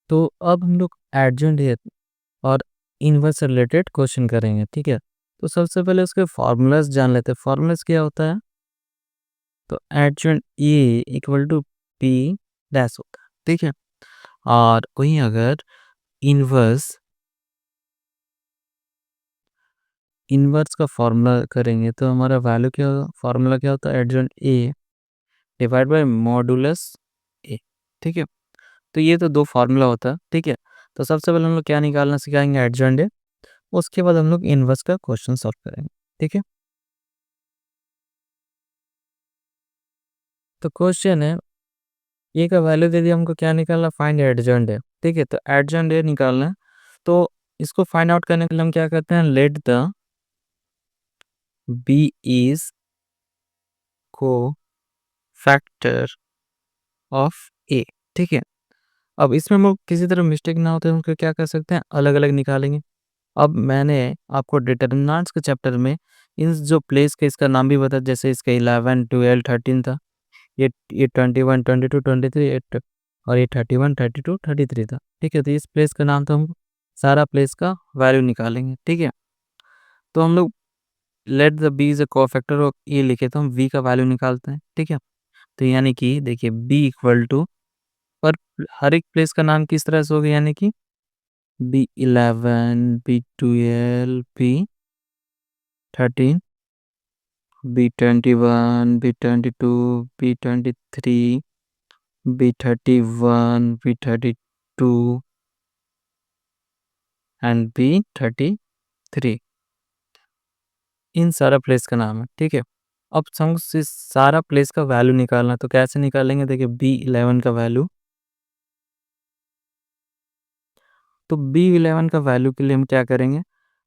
तो अब हम लोग एडजॉइंट है और इनवर्स से रिलेटेड क्वेश्चन करेंगे, ठीक है। तो सबसे पहले उसके फार्मूलाज जान लेते हैं। फार्मूलाज क्या होता है? तो adjoint A equal to P dash होता है, ठीक है। और वहीं अगर इनवर्स इनवर्स का फार्मूला करेंगे तो हमारा वैल्यू क्या होगा? फार्मूला क्या होता है? Adjoint A divide by modulus A, ठीक है। तो ये तो दो फार्मूला होता है, ठीक है। तो सबसे पहले हम लोग क्या निकालना सिखाएंगे? Adjoint A. उसके बाद हम लोग इनवर्स का क्वेश्चन सॉल्व करेंगे, ठीक है। तो क्वेश्चन है ए का वैल्यू दे दिया हमको, क्या निकालना? फाइंड एडजॉइंट ए, ठीक है। तो एडजॉइंट ए निकालना है। तो इसको फाइंड आउट करने के लिए हम क्या करते हैं? लेट द बी इज को फैक्टर ऑफ ए, ठीक है। अब इसमें हम लोग किसी तरह मिस्टेक ना होते हैं उनको क्या कर सकते हैं? अलग अलग निकालेंगे। अब मैंने आपको डिटर्मिनेंट्स के चैप्टर में इन जो प्लेस के इसका नाम भी बताया, जैसे इसका 11 12 13 था, ये 21 22 23 और ये 31 32 33 था, ठीक है। तो इस प्लेस का नाम, तो हम सारा प्लेस का वैल्यू निकालेंगे, ठीक है। तो हम लोग let the B is a cofactor of A लिखे तो हम वी का वैल्यू निकालते हैं, ठीक है। तो यानी कि देखिए बी इक्वल टू, पर हर एक प्लेस का नाम किस तरह से होगा? यानी कि B11 B12 B13 B21 B22 B23 B31 B32 and B33, इन सारा प्लेस का नाम है, ठीक है। अब हम इस सारा प्लेस का वैल्यू निकालना, तो कैसे निकालेंगे? देखिए B11 का वैल्यू, तो B11 का वैल्यू के लिए हम क्या करेंगे?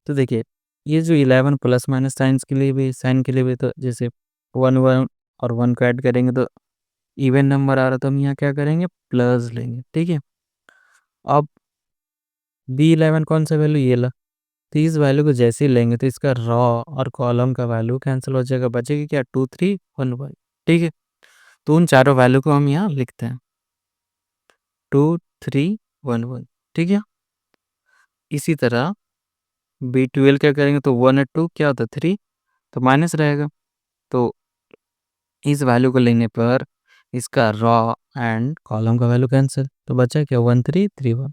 तो देखिए ये जो 11 प्लस माइनस साइंस के लिए भी, साइन के लिए भी, तो जैसे 1 और 1 को ऐड करेंगे तो इवन नंबर आ रहा, तो हम यहाँ क्या करेंगे? प्लस लेंगे, ठीक है। अब B11 कौन सा वैल्यू? ये ला। तो इस वैल्यू को जैसे ही लेंगे तो इसका रॉ और कॉलम का वैल्यू कैंसिल हो जाएगा, बचेगी क्या? 2 3 1 1, ठीक है। तो उन चारों वैल्यू को हम यहाँ लिखते हैं 2 3 1 1, ठीक है। इसी तरह B12 क्या करेंगे? तो 1 और 2 क्या होता है? 3, तो माइनस रहेगा। तो इस वैल्यू को लेने पर इसका रॉ एंड कॉलम का वैल्यू कैंसिल, तो बचा क्या? 1 3 3 1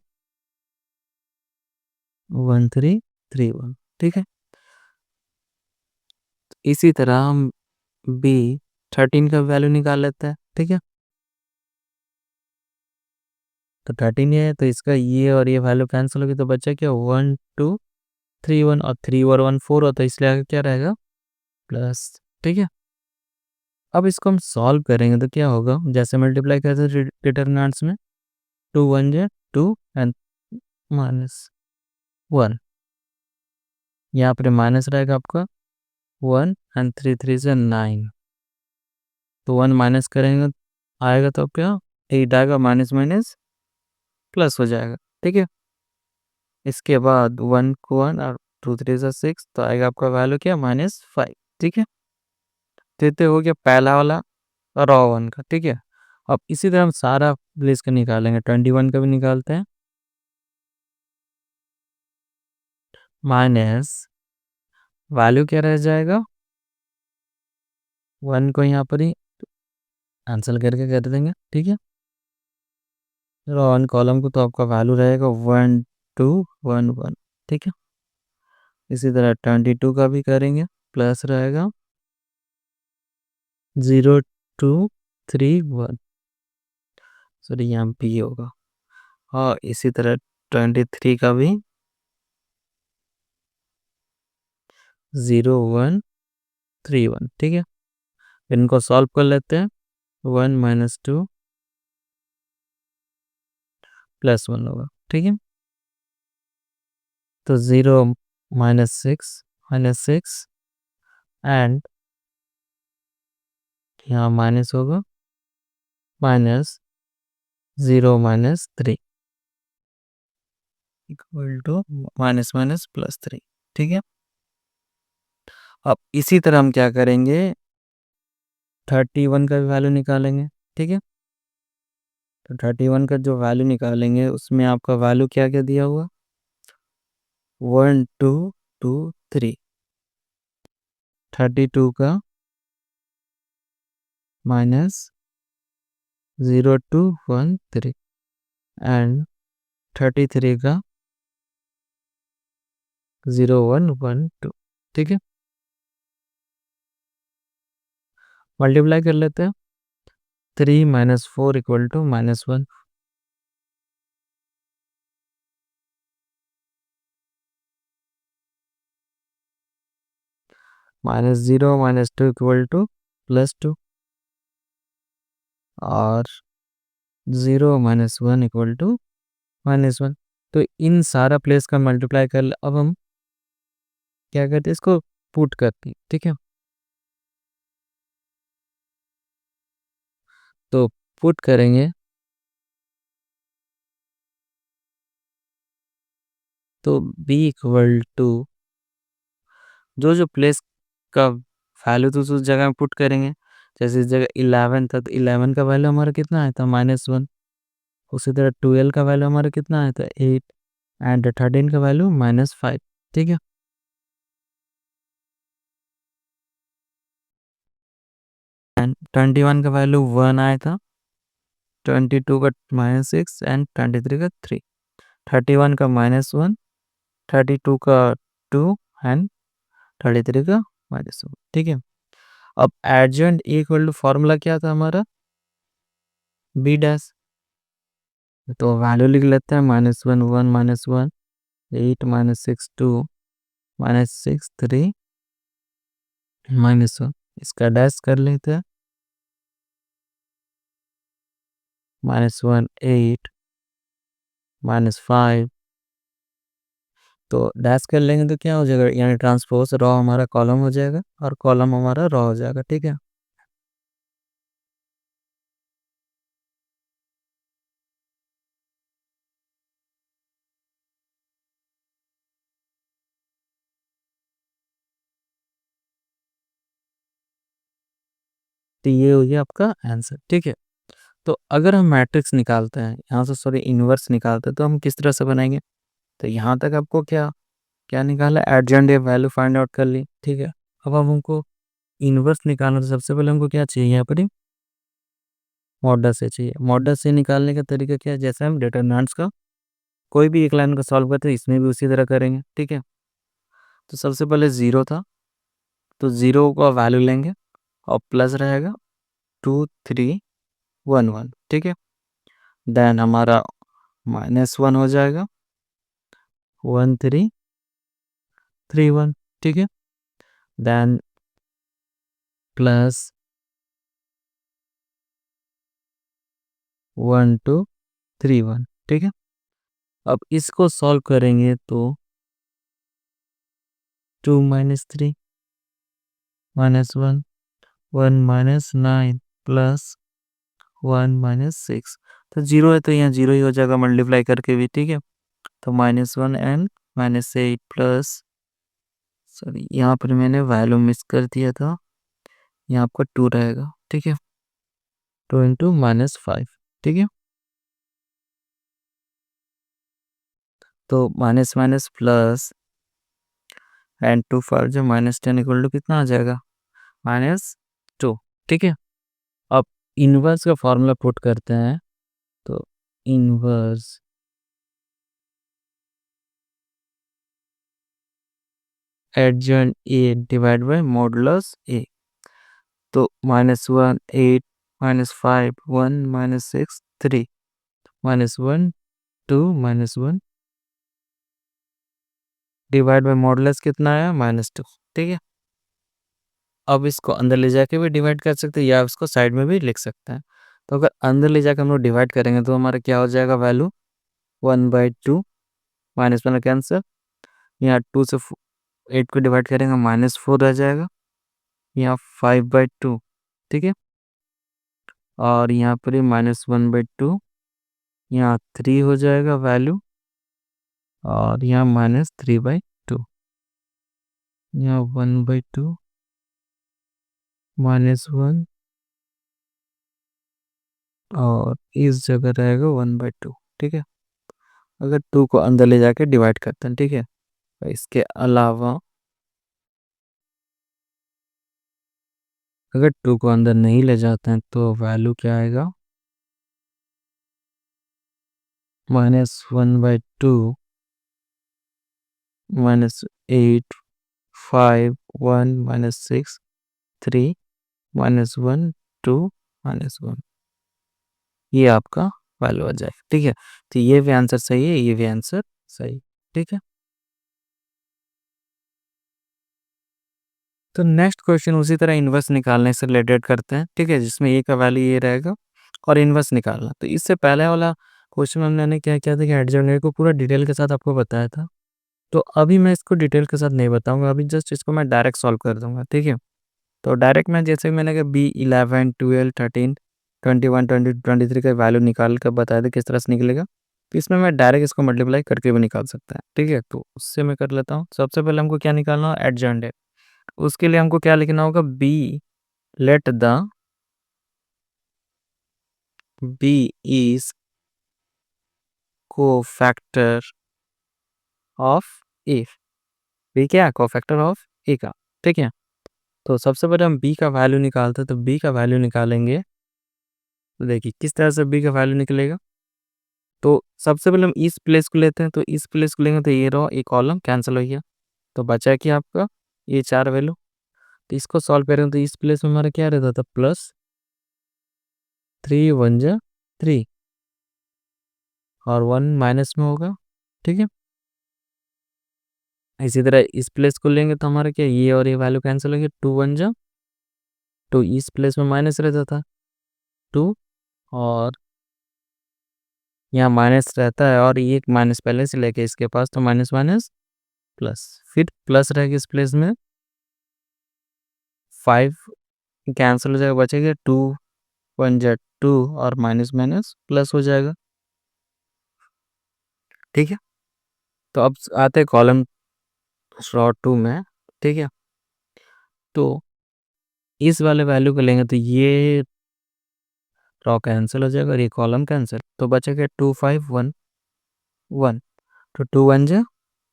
1 3 3 1, ठीक है। इसी तरह हम B13 का वैल्यू निकाल लेते हैं, ठीक है। तो 13 ये है, तो इसका ये और ये वैल्यू कैंसिल होगी, तो बचा क्या? 1 2 3 1, और 3 और 1 4 होता है, इसलिए आगे क्या रहेगा? प्लस, ठीक है। अब इसको हम सॉल्व करेंगे तो क्या होगा? जैसे मल्टीप्लाई करते थे डिटरमिनेंट्स में, 2 1 जे 2 एंड माइनस 1, यहाँ पर माइनस रहेगा आपका 1 एंड 3 3 से 9, तो 1 माइनस करेंगे आएगा तो क्या? 8 आएगा, माइनस माइनस प्लस हो जाएगा, ठीक है। इसके बाद 1 को 1 और 2 3 से 6, तो आएगा आपका वैल्यू क्या? -5, ठीक है। तो ये हो गया पहला वाला रॉ वन का, ठीक है। अब इसी तरह हम सारा प्लेस का निकालेंगे, 21 का भी निकालते हैं। माइनस वैल्यू क्या रह जाएगा? 1 को यहाँ पर ही आंसर करके कर देंगे, ठीक है। रॉ वन कॉलम को तो आपका वैल्यू रहेगा 1 2 1 1, ठीक है। इसी तरह 22 का भी करेंगे, प्लस रहेगा 0 2 3 1, सॉरी यहाँ पी होगा। और इसी तरह 23 का भी 0 1 3 1, ठीक है। इनको सॉल्व कर लेते हैं। 1 -2 +1 होगा, ठीक है। तो 0 -6 एंड यहाँ माइनस होगा -0 -3 इक्वल टू माइनस माइनस +3, ठीक है। अब इसी तरह हम क्या करेंगे? 31 का भी वैल्यू निकालेंगे, ठीक है। तो 31 का जो वैल्यू निकालेंगे उसमें आपका वैल्यू क्या क्या दिया हुआ 1 2 2 3 32 का -0213 एंड 33 का 0112 ठीक है मल्टीप्लाई कर लेते हैं 3 - 4 = -1 -0 -2 = +2 और 0 - 1 = -1 तो इन सारा प्लेस का मल्टीप्लाई कर अब हम क्या करते हैं इसको पुट करते हैं ठीक है तो पुट करेंगे तो b = जो जो प्लेस का वैल्यू तो उस जगह में पुट करेंगे जैसे इस जगह 11 था तो 11 का वैल्यू हमारा कितना आया था -1 उसी तरह 12 का वैल्यू हमारा कितना आया था 8 एंड 13 का वैल्यू -5 ठीक है 21 का वैल्यू 1 आया था 22 का -6 एंड 23 का 3 31 का -1 32 का 2 एंड 33 का -1 ठीक है अब एडजेंट इक्वल टू फॉर्मूला क्या था हमारा बी डैश तो वैल्यू लिख लेते हैं -1 1 -1 8 -6 2 -6 3 -1 इसका डैश कर लेते हैं -1 8 -5 तो डैश कर लेंगे तो क्या हो जाएगा यानी ट्रांसपोज रॉ हमारा कॉलम हो जाएगा और कॉलम हमारा रॉ हो जाएगा ठीक है तो ये हो गया आपका आंसर ठीक है तो अगर हम मैट्रिक्स निकालते हैं यहाँ से सॉरी इन्वर्स निकालते हैं तो हम किस तरह से बनाएंगे तो यहाँ तक आपको क्या क्या निकाला एडजेंट या वैल्यू फाइंड आउट कर ली ठीक है अब हमको इन्वर्स निकालना तो सबसे पहले हमको क्या चाहिए यहाँ पर मॉडल से चाहिए मॉडल से निकालने का तरीका क्या है जैसे हम डिटरमिनेंट्स का कोई भी एक लाइन को सॉल्व करते हैं इसमें भी उसी तरह करेंगे ठीक है तो सबसे पहले ज़ीरो था तो ज़ीरो का वैल्यू लेंगे और प्लस रहेगा 2311 ठीक है देन हमारा -1 हो जाएगा 1331 ठीक है देन प्लस 1231 ठीक है अब इसको सॉल्व करेंगे तो 2 - 3 -1 1 -9 प्लस 1 -6 तो जीरो है तो यहाँ जीरो ही हो जाएगा मल्टीप्लाई करके भी ठीक है तो -1 एंड -8 प्लस सॉरी यहाँ पर मैंने वैल्यू मिस कर दिया था यहाँ आपका 2 रहेगा ठीक है 2 इंटू -5 ठीक है तो minus minus plus and 2 five जो -10 इक्वल टू कितना आ जाएगा -2 ठीक है अब इनवर्स का फॉर्मूला पुट करते हैं तो inverse adjoint A divide by modulus A तो -1 8 -5 1 -6 3 -1 2 -1 डिवाइड बाय मॉडुलस कितना आया -2 ठीक है अब इसको अंदर ले जाके भी डिवाइड कर सकते हैं या इसको साइड में भी लिख सकते हैं तो अगर अंदर ले जाकर हम लोग डिवाइड करेंगे तो हमारा क्या हो जाएगा वैल्यू 1/2 -1 कैंसर यहाँ 2 से 8 को डिवाइड करेंगे -4 रह जाएगा यहाँ 5/2 ठीक है और यहाँ पर -1/2 यहाँ 3 हो जाएगा वैल्यू और यहाँ -3/2 यहाँ 1/2 -1 और इस जगह रहेगा 1/2। ठीक है, अगर 2 को अंदर ले जाके डिवाइड करते हैं। ठीक है, इसके अलावा अगर 2 को अंदर नहीं ले जाते हैं तो वैल्यू क्या आएगा, -1/2 -8 5 1 -6 3 -1 2 -1, ये आपका वैल्यू आ जाएगा। ठीक है, तो ये भी आंसर सही है, ये भी आंसर सही। ठीक है, तो नेक्स्ट क्वेश्चन उसी तरह इन्वर्स निकालने से रिलेटेड करते हैं। ठीक है, जिसमें ए का वैल्यू ये रहेगा और इन्वर्स निकालना। तो इससे पहले वाला क्वेश्चन में हमने क्या किया था कि एडजॉइंट को पूरा डिटेल के साथ आपको बताया था। तो अभी मैं इसको डिटेल के साथ नहीं बताऊंगा, अभी जस्ट इसको मैं डायरेक्ट सॉल्व कर दूंगा। ठीक है, तो डायरेक्ट मैं जैसे मैंने कहा B11 12 13 21 20 23 का वैल्यू निकाल कर बताया था किस तरह से निकलेगा। तो इसमें मैं डायरेक्ट इसको मल्टीप्लाई करके भी निकाल सकता है। ठीक है, तो उससे मैं कर लेता हूँ। सबसे पहले हमको क्या निकालना है, एडजॉइंट। उसके लिए हमको क्या लिखना होगा, let the B is cofactor of A. B क्या है, कोफैक्टर ऑफ ए का। ठीक है, तो सबसे पहले हम b का वैल्यू निकालते हैं। तो b का वैल्यू निकालेंगे, तो देखिए किस तरह से b का वैल्यू निकलेगा। तो सबसे पहले हम इस प्लेस को लेते हैं, तो इस प्लेस को लेंगे तो ये रो एक कॉलम कैंसिल हो गया, तो बचा कि आपका ये 4 वैल्यू। तो इसको सॉल्व करें तो इस प्लेस में हमारा क्या रहता था, +3 1 जा 3 और 1 माइनस में होगा। ठीक है, इसी तरह इस प्लेस को लेंगे तो हमारा क्या, ये और ये वैल्यू कैंसिल हो गया, 2 1 जा, तो इस प्लेस में माइनस रहता था 2, और यहाँ माइनस रहता है और ये एक माइनस पहले से लेके इसके पास, तो माइनस माइनस प्लस, फिर प्लस रहेगा इस प्लेस में, 5 कैंसिल हो जाएगा, बचेगा 2 1 जा 2 और माइनस माइनस प्लस हो जाएगा। ठीक है, तो अब आते हैं कॉलम रो 2 में। ठीक है, तो इस वाले वैल्यू को लेंगे तो ये रो कैंसिल हो जाएगा और ये कॉलम कैंसिल, तो बचेगा 2 5 1 1, तो 2 1 जा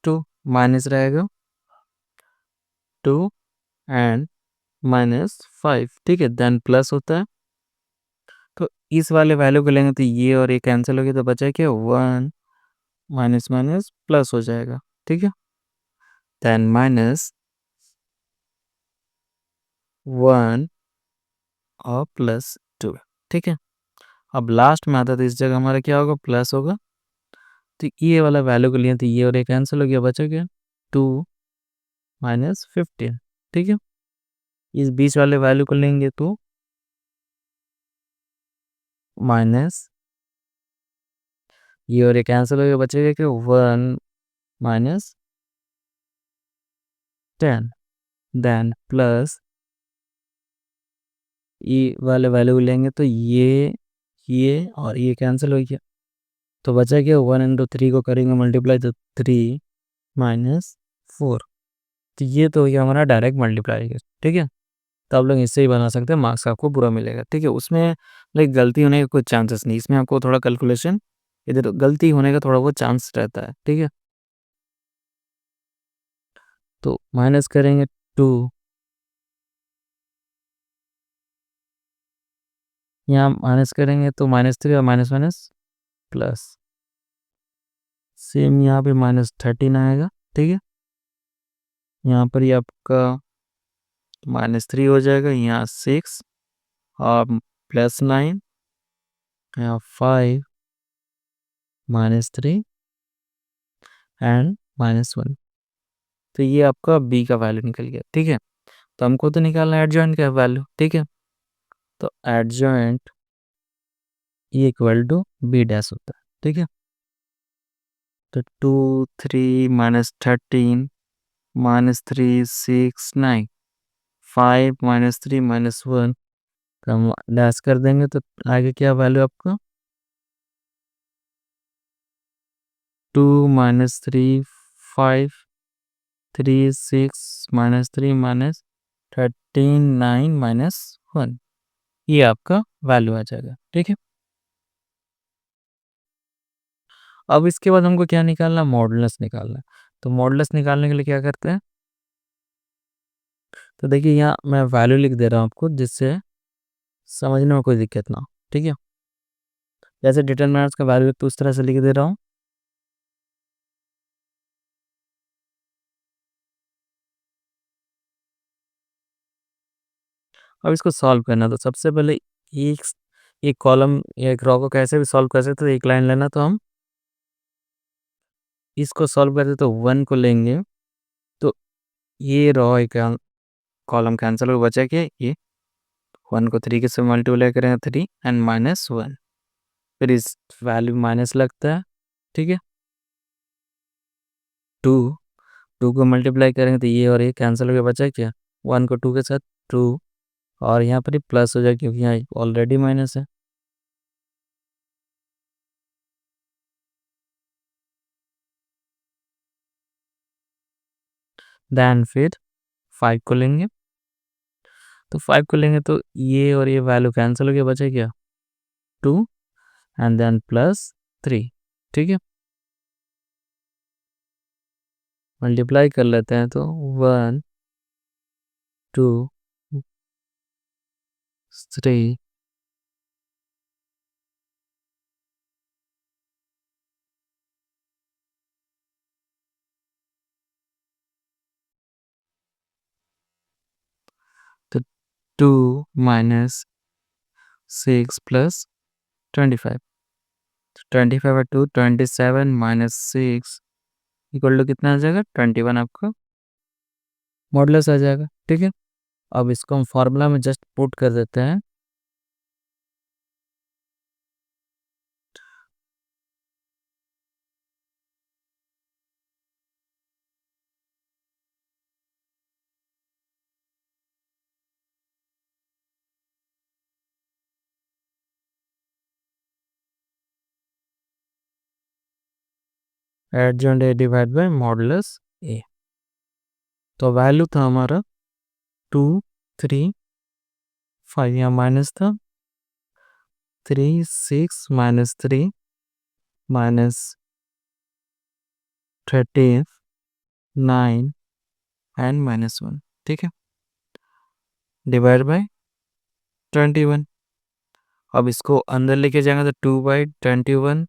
2, माइनस रहेगा 2 एंड -5। ठीक है, देन प्लस होता है, तो इस वाले वैल्यू को लेंगे तो ये और ये कैंसिल हो गया, तो बचा क्या, 1 माइनस माइनस प्लस हो जाएगा। ठीक है, देन -1 और +2। ठीक है, अब लास्ट में आता है तो इस जगह हमारा क्या होगा, प्लस होगा। तो ये वाला वैल्यू को लिए तो ये और ये कैंसिल हो गया, बचा गया 2 -15। ठीक है, इस बीच वाले वैल्यू को लेंगे तो माइनस, ये और ये कैंसिल हो गया, बचेगा कि 1 -10, देन प्लस ये वाले वैल्यू लेंगे तो ये और ये कैंसिल हो गया, तो बचा क्या, 1 × 3 को करेंगे मल्टीप्लाई तो 3 -4, तो ये तो हो गया हमारा डायरेक्ट मल्टीप्लाई। ठीक है, तो आप लोग इससे ही बना सकते हैं, मार्क्स आपको पूरा मिलेगा। ठीक है, उसमें लाइक गलती होने का कोई चांसेस नहीं, इसमें आपको थोड़ा कैलकुलेशन इधर गलती होने का थोड़ा बहुत चांस रहता है। ठीक है, तो माइनस करेंगे 2, यहाँ माइनस करेंगे तो -3 और माइनस माइनस प्लस, सेम यहाँ पे -13 आएगा। ठीक है, यहाँ पर ये आपका -3 हो जाएगा, यहाँ 6 और +9, यहाँ 5 -3 एंड -1, तो ये आपका बी का वैल्यू निकल गया। ठीक है, तो हमको तो निकालना है एडजॉइंट का वैल्यू। ठीक है, तो adjoint E equal to B dash होता है। ठीक है, तो 2 3 -13 -3 6 9 5 -3 -1 का हम डैश कर देंगे, तो आगे क्या वैल्यू आपका 2 -3 5 3 6 -3 -13 9 -1, ये आपका वैल्यू आ जाएगा। ठीक है, अब इसके बाद हमको क्या निकालना है, मॉडुलस निकालना है। तो मॉडुलस निकालने के लिए क्या करते हैं, तो देखिए यहाँ मैं वैल्यू लिख दे रहा हूँ आपको, जिससे समझने में कोई दिक्कत ना हो, ठीक है। जैसे डिटरमिनेंट्स का वैल्यू तो उस तरह से लिख दे रहा हूँ। अब इसको सॉल्व करना है, तो सबसे पहले एक एक कॉलम या एक रो को कैसे भी सॉल्व कर सकते हैं, एक लाइन लेना, तो हम इसको सॉल्व करते तो 1 को लेंगे, तो ये रो एक कॉलम कैंसिल हो, बचा क्या ये 1 को 3 के से मल्टीप्लाई करेंगे 3 एंड माइनस 1, फिर इस वैल्यू माइनस लगता है, ठीक है। 2 2 को मल्टीप्लाई करेंगे तो ये और ये कैंसिल हो गया, बचा क्या 1 को 2 के साथ 2, और यहाँ पर ही प्लस हो जाए क्योंकि यहाँ ऑलरेडी माइनस है। देन फिर 5 को लेंगे, तो 5 को लेंगे तो ये और ये वैल्यू कैंसिल हो गया, बचा क्या 2 एंड देन प्लस 3, ठीक है। मल्टीप्लाई कर लेते हैं तो 1 2 3 तो 2 माइनस 6 प्लस 25, 25 और 2 27 माइनस 6 इक्वल टू कितना आ जाएगा 21, आपका मॉडुलस आ जाएगा, ठीक है। अब इसको हम फार्मूला में जस्ट पुट कर देते हैं, adjoint A divide by modulus A. तो वैल्यू था हमारा 2 3 5, यहाँ माइनस था 3 6 माइनस 3 माइनस 13 9 एंड माइनस 1, ठीक है, डिवाइड बाय 21। अब इसको अंदर लेके जाएंगे तो 2/21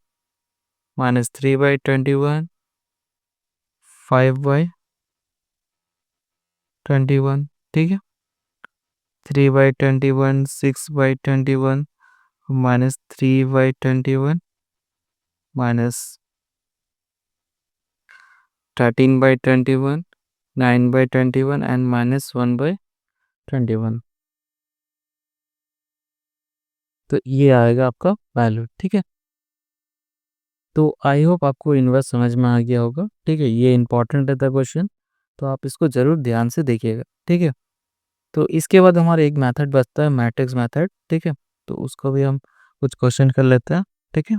माइनस 3/21 5/21, ठीक है, 3/21 6/21 माइनस 3/21 माइनस 13/21 9/21 एंड माइनस 1/21। तो ये आएगा आपका वैल्यू, ठीक है। तो आई होप आपको इन्वर्स समझ में आ गया होगा, ठीक है। ये इंपॉर्टेंट रहता है क्वेश्चन, तो आप इसको ज़रूर ध्यान से देखिएगा, ठीक है। तो इसके बाद हमारा एक मेथड बचता है, मैट्रिक्स मेथड, ठीक है। तो उसको भी हम कुछ क्वेश्चन कर लेते हैं, ठीक है।